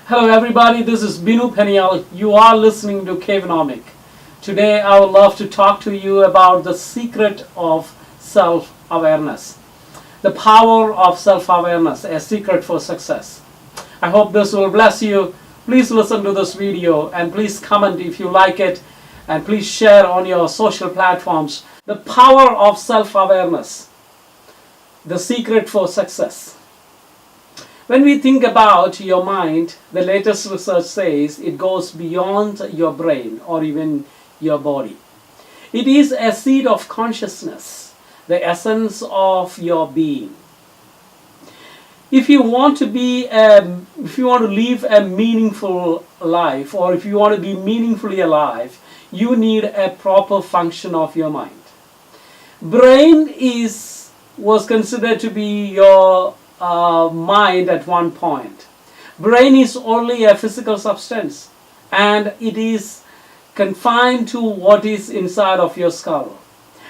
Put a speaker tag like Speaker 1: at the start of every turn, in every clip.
Speaker 1: Hello everybody, this is Binu Peniel. You are listening to Cavenomic. Today I would love to talk to you about the secret of self-awareness. The power of self-awareness, a secret for success. I hope this will bless you. Please listen to this video and please comment if you like it, and please share on your social platforms. The power of self-awareness, the secret for success. When we think about your mind, the latest research says it goes beyond your brain or even your body. It is a seed of consciousness, the essence of your being. If you want to live a meaningful life, or if you want to be meaningfully alive, you need a proper function of your mind. Brain was considered to be your mind at one point. Brain is only a physical substance, and it is confined to what is inside of your skull.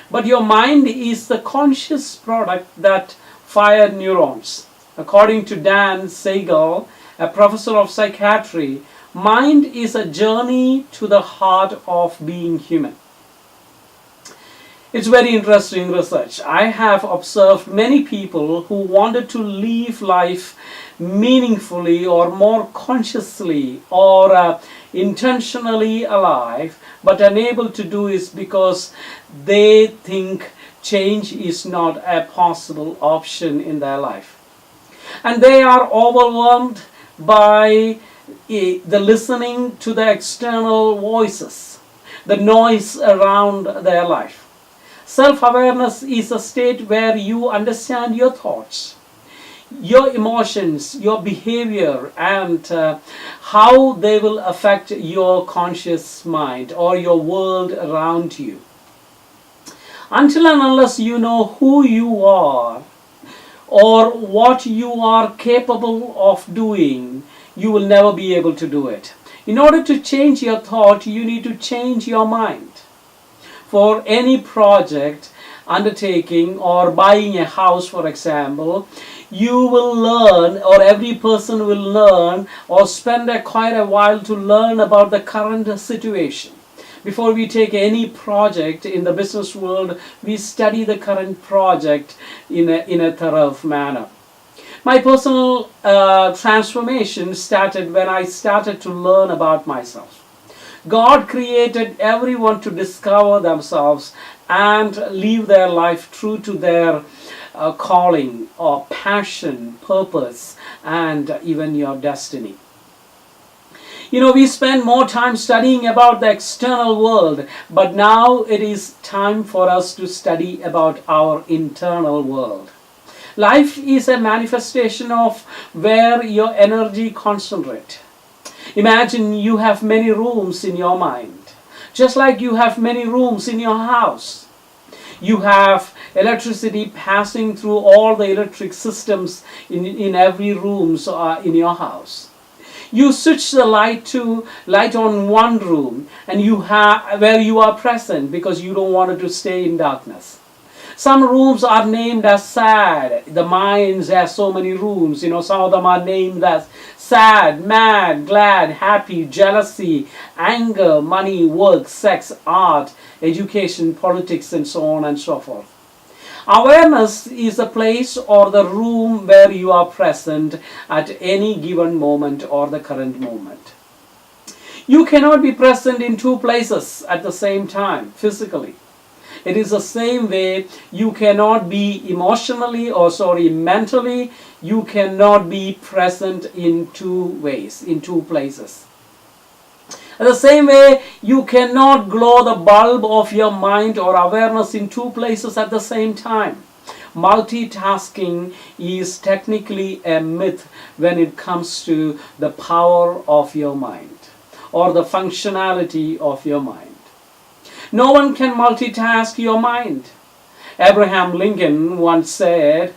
Speaker 1: But your mind is the conscious product that fired neurons. According to Dan Siegel, a professor of psychiatry, mind is a journey to the heart of being human. It's very interesting research. I have observed many people who wanted to live life meaningfully or more consciously or intentionally alive, but unable to do it because they think change is not a possible option in their life. And they are overwhelmed by the listening to the external voices, the noise around their life. Self-awareness is a state where you understand your thoughts, your emotions, your behavior, and how they will affect your conscious mind or your world around you. Until and unless you know who you are or what you are capable of doing, you will never be able to do it. In order to change your thought, you need to change your mind. For any project, undertaking, or buying a house, for example, you will learn, or every person will learn, or spend quite a while to learn about the current situation. Before we take any project in the business world, we study the current project in a thorough manner. My personal transformation started when I started to learn about myself. God created everyone to discover themselves and live their life true to their calling or passion, purpose, and even your destiny. You know, we spend more time studying about the external world, but now it is time for us to study about our internal world. Life is a manifestation of where your energy concentrates. Imagine you have many rooms in your mind, just like you have many rooms in your house. You have electricity passing through all the electric systems in every room in your house. You switch the light on one room, and where you are present because you don't want it to stay in darkness. Some rooms are named as sad. The minds have so many rooms. You know, some of them are named as sad, mad, glad, happy, jealousy, anger, money, work, sex, art, education, politics, and so on and so forth. Awareness is the place or the room where you are present at any given moment or the current moment. You cannot be present in two places at the same time, physically. It is the same way you cannot be mentally, you cannot be present in two ways, in two places. The same way you cannot glow the bulb of your mind or awareness in two places at the same time. Multitasking is technically a myth when it comes to the power of your mind or the functionality of your mind. No one can multitask your mind. Abraham Lincoln once said,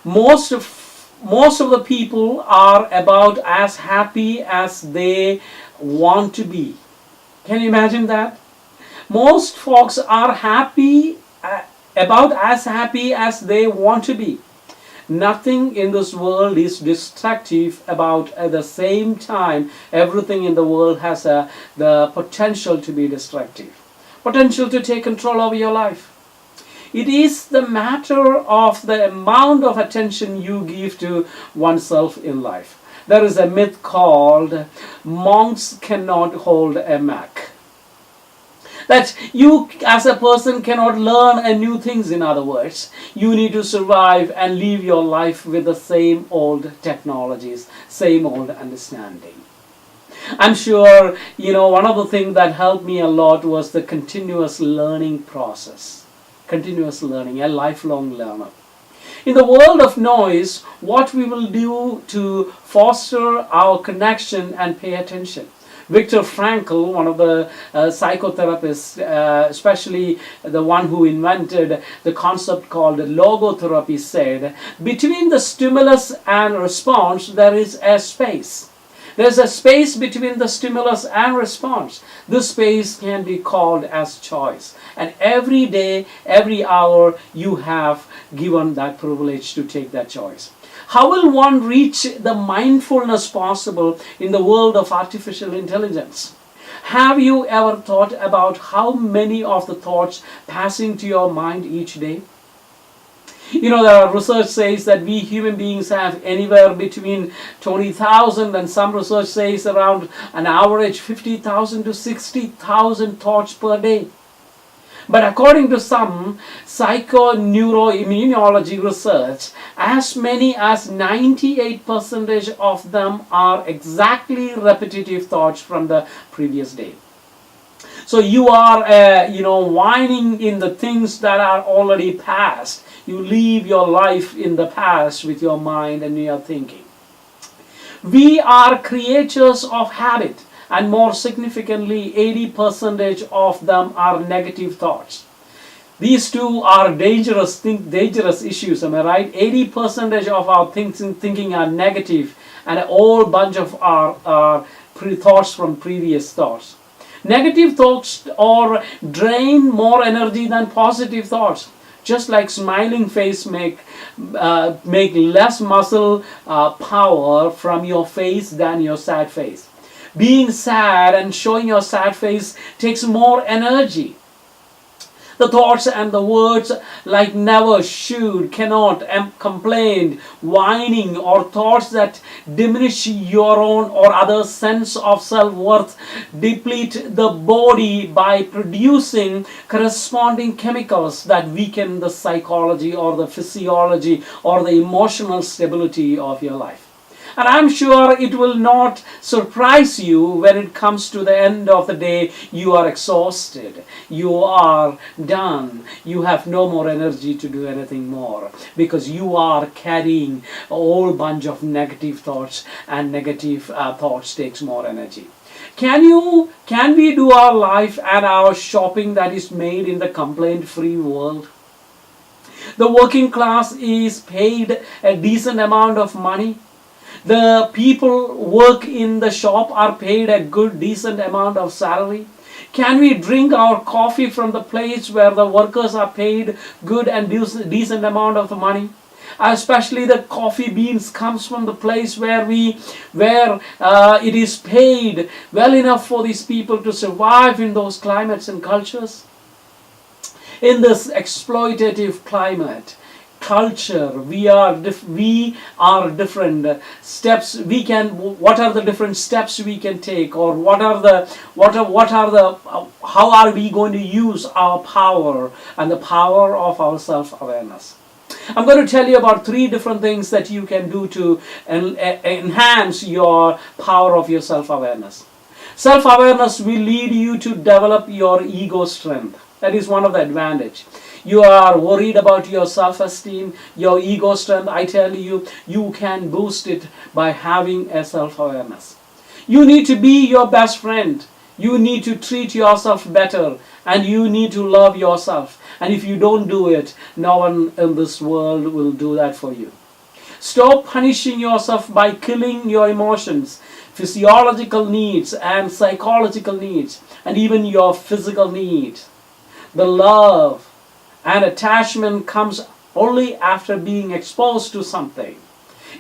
Speaker 1: most of the people are about as happy as they want to be. Can you imagine that? Most folks are about as happy as they want to be. Nothing in this world is destructive about at the same time everything in the world has the potential to be destructive, potential to take control over your life. It is the matter of the amount of attention you give to oneself in life. There is a myth called monks cannot hold a Mac. That you as a person cannot learn a new things. In other words, you need to survive and live your life with the same old technologies, same old understanding. I'm sure, one of the things that helped me a lot was the continuous learning process. Continuous learning, a lifelong learner. In the world of noise, what we will do to foster our connection and pay attention. Viktor Frankl, one of the psychotherapists, especially the one who invented the concept called logotherapy, said, between the stimulus and response, there is a space. There's a space between the stimulus and response. This space can be called as choice. And every day, every hour, you have given that privilege to take that choice. How will one reach the mindfulness possible in the world of artificial intelligence? Have you ever thought about how many of the thoughts passing to your mind each day? The research says that we human beings have anywhere between 20,000 and some research says around an average 50,000 to 60,000 thoughts per day. But according to some psychoneuroimmunology research, as many as 98% of them are exactly repetitive thoughts from the previous day. So you are, whining in the things that are already past. You live your life in the past with your mind and your thinking. We are creatures of habit. And more significantly, 80% of them are negative thoughts. These two are dangerous issues, am I right? 80% of our thinking are negative, and a whole bunch of our thoughts from previous thoughts. Negative thoughts drain more energy than positive thoughts. Just like smiling face make less muscle power from your face than your sad face. Being sad and showing your sad face takes more energy. The thoughts and the words like never, should, cannot, complain, whining, or thoughts that diminish your own or other sense of self-worth deplete the body by producing corresponding chemicals that weaken the psychology or the physiology or the emotional stability of your life. And I'm sure it will not surprise you when it comes to the end of the day, you are exhausted, you are done, you have no more energy to do anything more because you are carrying a whole bunch of negative thoughts, and negative thoughts takes more energy. Can we do our life and our shopping that is made in the complaint-free world? The working class is paid a decent amount of money. The people work in the shop are paid a good decent amount of salary. Can we drink our coffee from the place where the workers are paid good and decent amount of money? Especially the coffee beans comes from the place where it is paid well enough for these people to survive in those climates and cultures. In this exploitative culture, we are different steps we can. What are the different steps we can take, or how are we going to use our power and the power of our self-awareness? I'm going to tell you about 3 different things that you can do to enhance your power of your self-awareness. Self-awareness will lead you to develop your ego strength. That is one of the advantages. You are worried about your self-esteem, your ego strength. I tell you, you can boost it by having a self-awareness. You need to be your best friend. You need to treat yourself better, and you need to love yourself. And if you don't do it, no one in this world will do that for you. Stop punishing yourself by killing your emotions, physiological needs and psychological needs, and even your physical needs. The love and attachment comes only after being exposed to something.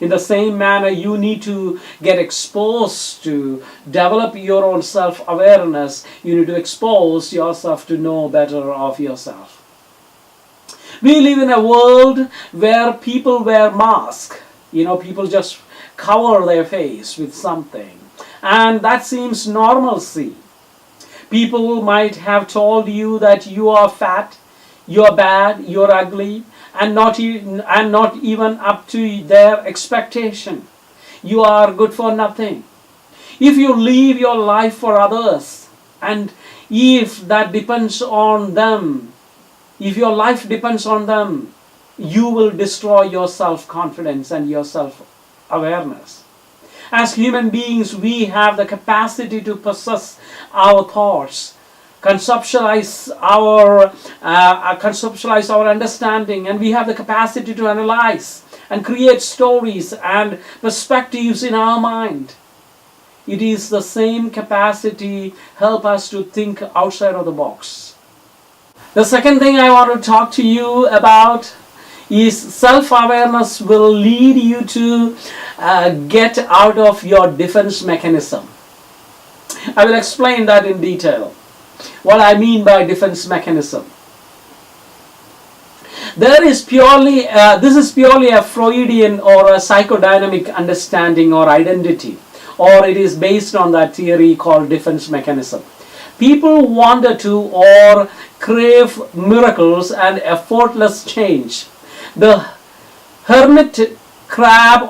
Speaker 1: In the same manner, you need to get exposed to develop your own self-awareness. You need to expose yourself to know better of yourself. We live in a world where people wear masks. People just cover their face with something. And that seems normalcy. People might have told you that you are fat, you are bad, you are ugly, and not even up to their expectation. You are good for nothing. If you live your life for others, and if that depends on them, if your life depends on them, you will destroy your self-confidence and your self-awareness. As human beings, we have the capacity to process our thoughts, conceptualize our understanding, and we have the capacity to analyze and create stories and perspectives in our mind. It is the same capacity help us to think outside of the box. The second thing I want to talk to you about is self-awareness will lead you to get out of your defense mechanism. I will explain that in detail. What I mean by defense mechanism. This is purely a Freudian or a psychodynamic understanding or identity, or it is based on that theory called defense mechanism. People wander to or crave miracles and effortless change. The hermit crab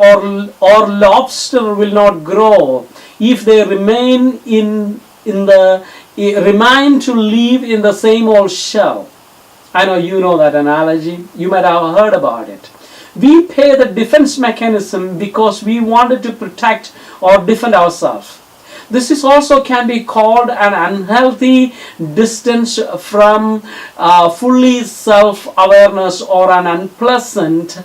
Speaker 1: or lobster will not grow if they remain to live in the same old shell. I know you know that analogy. You might have heard about it. We pay the defense mechanism because we wanted to protect or defend ourselves. This is also can be called an unhealthy distance from fully self-awareness or an unpleasant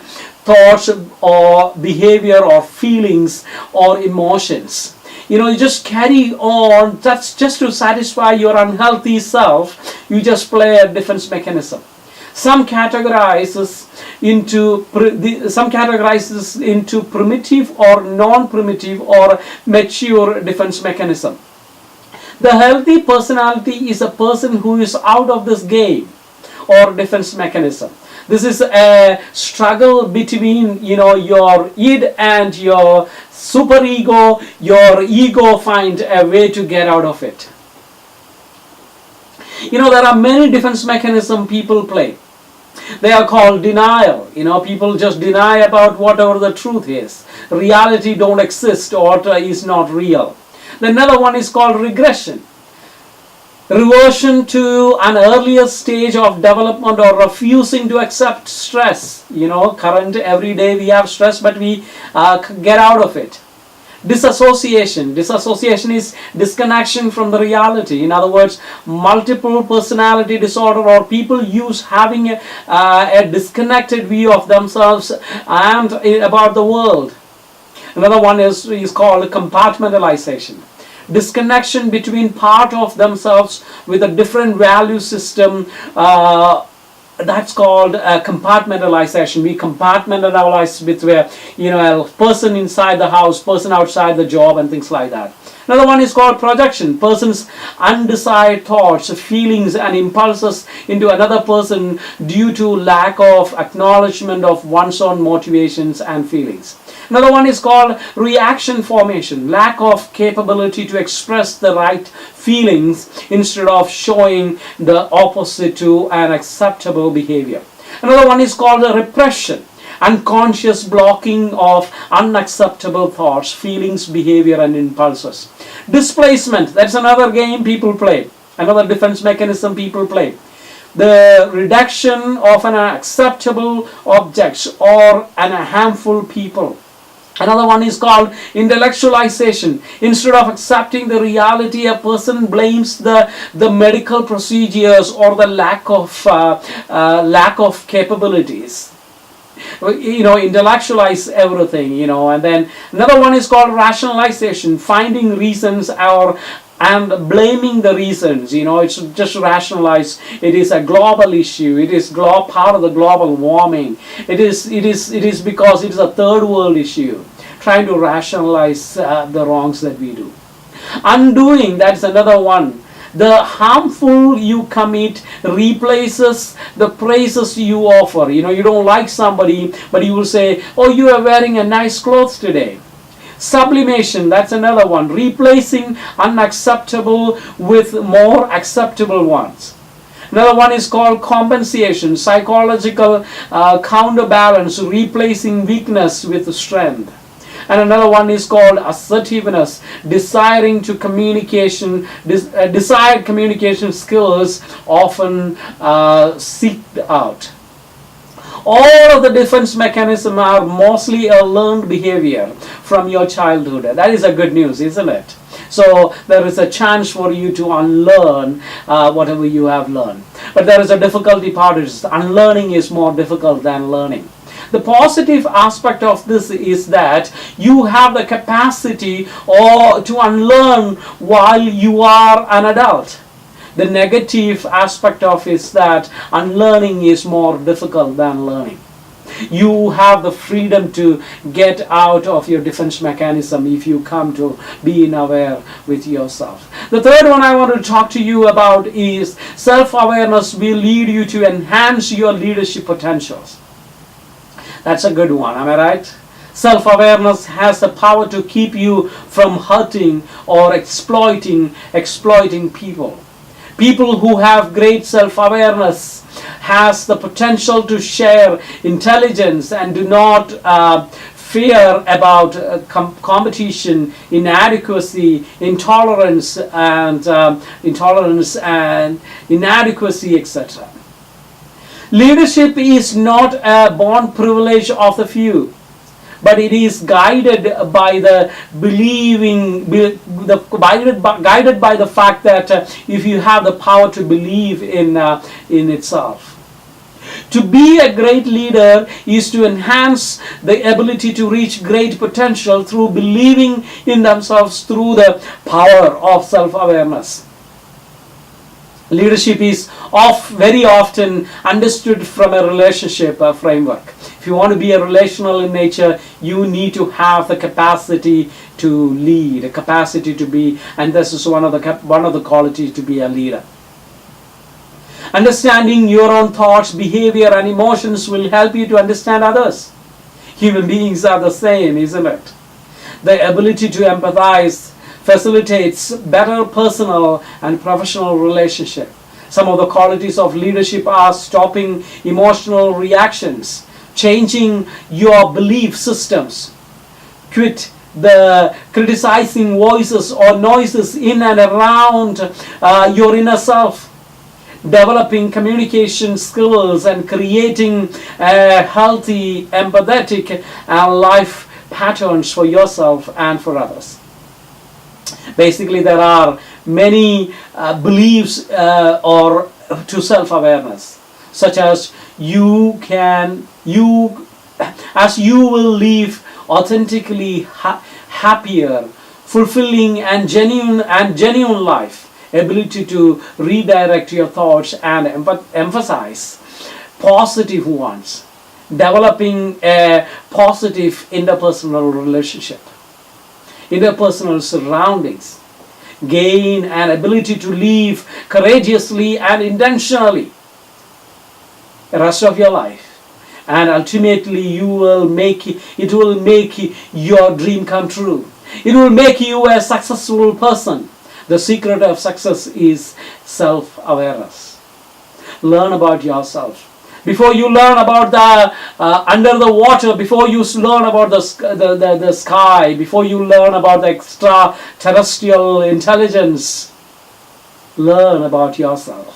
Speaker 1: thoughts or behavior or feelings or emotions. You just carry on, that's just to satisfy your unhealthy self. You just play a defense mechanism. Some categorizes into primitive or non-primitive or mature defense mechanism. The healthy personality is a person who is out of this game or defense mechanism. This is a struggle between your id and your superego. Your ego find a way to get out of it. There are many defense mechanisms people play. They are called denial. People just deny about whatever the truth is. Reality don't exist or is not real. Another one is called regression. Reversion to an earlier stage of development or refusing to accept stress. Current every day we have stress, but we get out of it. Disassociation. Disassociation is disconnection from the reality. In other words, multiple personality disorder, or people use having a disconnected view of themselves and about the world. Another one is called compartmentalization. Disconnection between part of themselves with a different value system. That's called compartmentalization. We compartmentalize between a person inside the house, person outside the job, and things like that. Another one is called projection. Person's undesired thoughts, feelings, and impulses into another person due to lack of acknowledgement of one's own motivations and feelings. Another one is called reaction formation. Lack of capability to express the right feelings instead of showing the opposite to an acceptable behavior. Another one is called repression. Unconscious blocking of unacceptable thoughts, feelings, behavior, and impulses. Displacement. That's another game people play. Another defense mechanism people play. The reduction of an acceptable objects or an harmful people. Another one is called intellectualization. Instead of accepting the reality, a person blames the medical procedures or the lack of capabilities. Intellectualize everything, and then another one is called rationalization, finding reasons or and blaming the reasons. It's just rationalize. It is a global issue. It is part of the global warming. It is because it is a third world issue. Trying to rationalize the wrongs that we do. Undoing, that's another one. The harmful you commit replaces the praises you offer. You don't like somebody, but you will say, oh, you are wearing a nice clothes today. Sublimation, that's another one. Replacing unacceptable with more acceptable ones. Another one is called compensation, psychological counterbalance, replacing weakness with strength. And another one is called assertiveness, desired communication skills often seeked out. All of the defense mechanisms are mostly a learned behavior from your childhood. That is a good news, isn't it? So there is a chance for you to unlearn whatever you have learned. But there is a difficulty part. Unlearning is more difficult than learning. The positive aspect of this is that you have the capacity to unlearn while you are an adult. The negative aspect of it is that unlearning is more difficult than learning. You have the freedom to get out of your defense mechanism if you come to being aware with yourself. The third one I want to talk to you about is self-awareness will lead you to enhance your leadership potentials. That's a good one, am I right? Self-awareness has the power to keep you from hurting or exploiting people. People who have great self-awareness has the potential to share intelligence and do not fear about competition, inadequacy, intolerance and inadequacy, etc. Leadership is not a born privilege of the few, but it is guided by the guided by the fact that if you have the power to believe in itself. To be a great leader is to enhance the ability to reach great potential through believing in themselves through the power of self-awareness. Leadership is very often understood from a relationship framework. If you want to be a relational in nature, you need to have the capacity to lead, a capacity to be, and this is one of the qualities to be a leader. Understanding your own thoughts, behavior, and emotions will help you to understand others. Human beings are the same, isn't it? The ability to empathize facilitates better personal and professional relationship. Some of the qualities of leadership are stopping emotional reactions, changing your belief systems, quit the criticizing voices or noises in and around your inner self, developing communication skills and creating healthy, empathetic life patterns for yourself and for others. Basically, there are many beliefs to self-awareness, such as you will live authentically happier, fulfilling and genuine life, ability to redirect your thoughts and emphasize positive ones, developing a positive interpersonal relationship, interpersonal surroundings, gain an ability to live courageously and intentionally the rest of your life, and ultimately it will make your dream come true. It will make you a successful person. The secret of success is self-awareness. Learn about yourself. Before you learn about the under the water, before you learn about the sky, before you learn about the extraterrestrial intelligence, learn about yourself.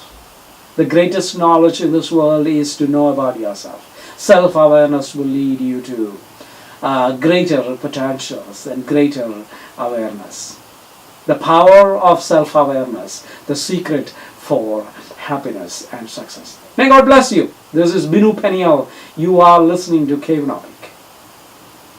Speaker 1: The greatest knowledge in this world is to know about yourself. Self-awareness will lead you to greater potentials and greater awareness. The power of self-awareness, the secret for happiness and success. May God bless you. This is Binu Peniel. You are listening to Cave Knowledge.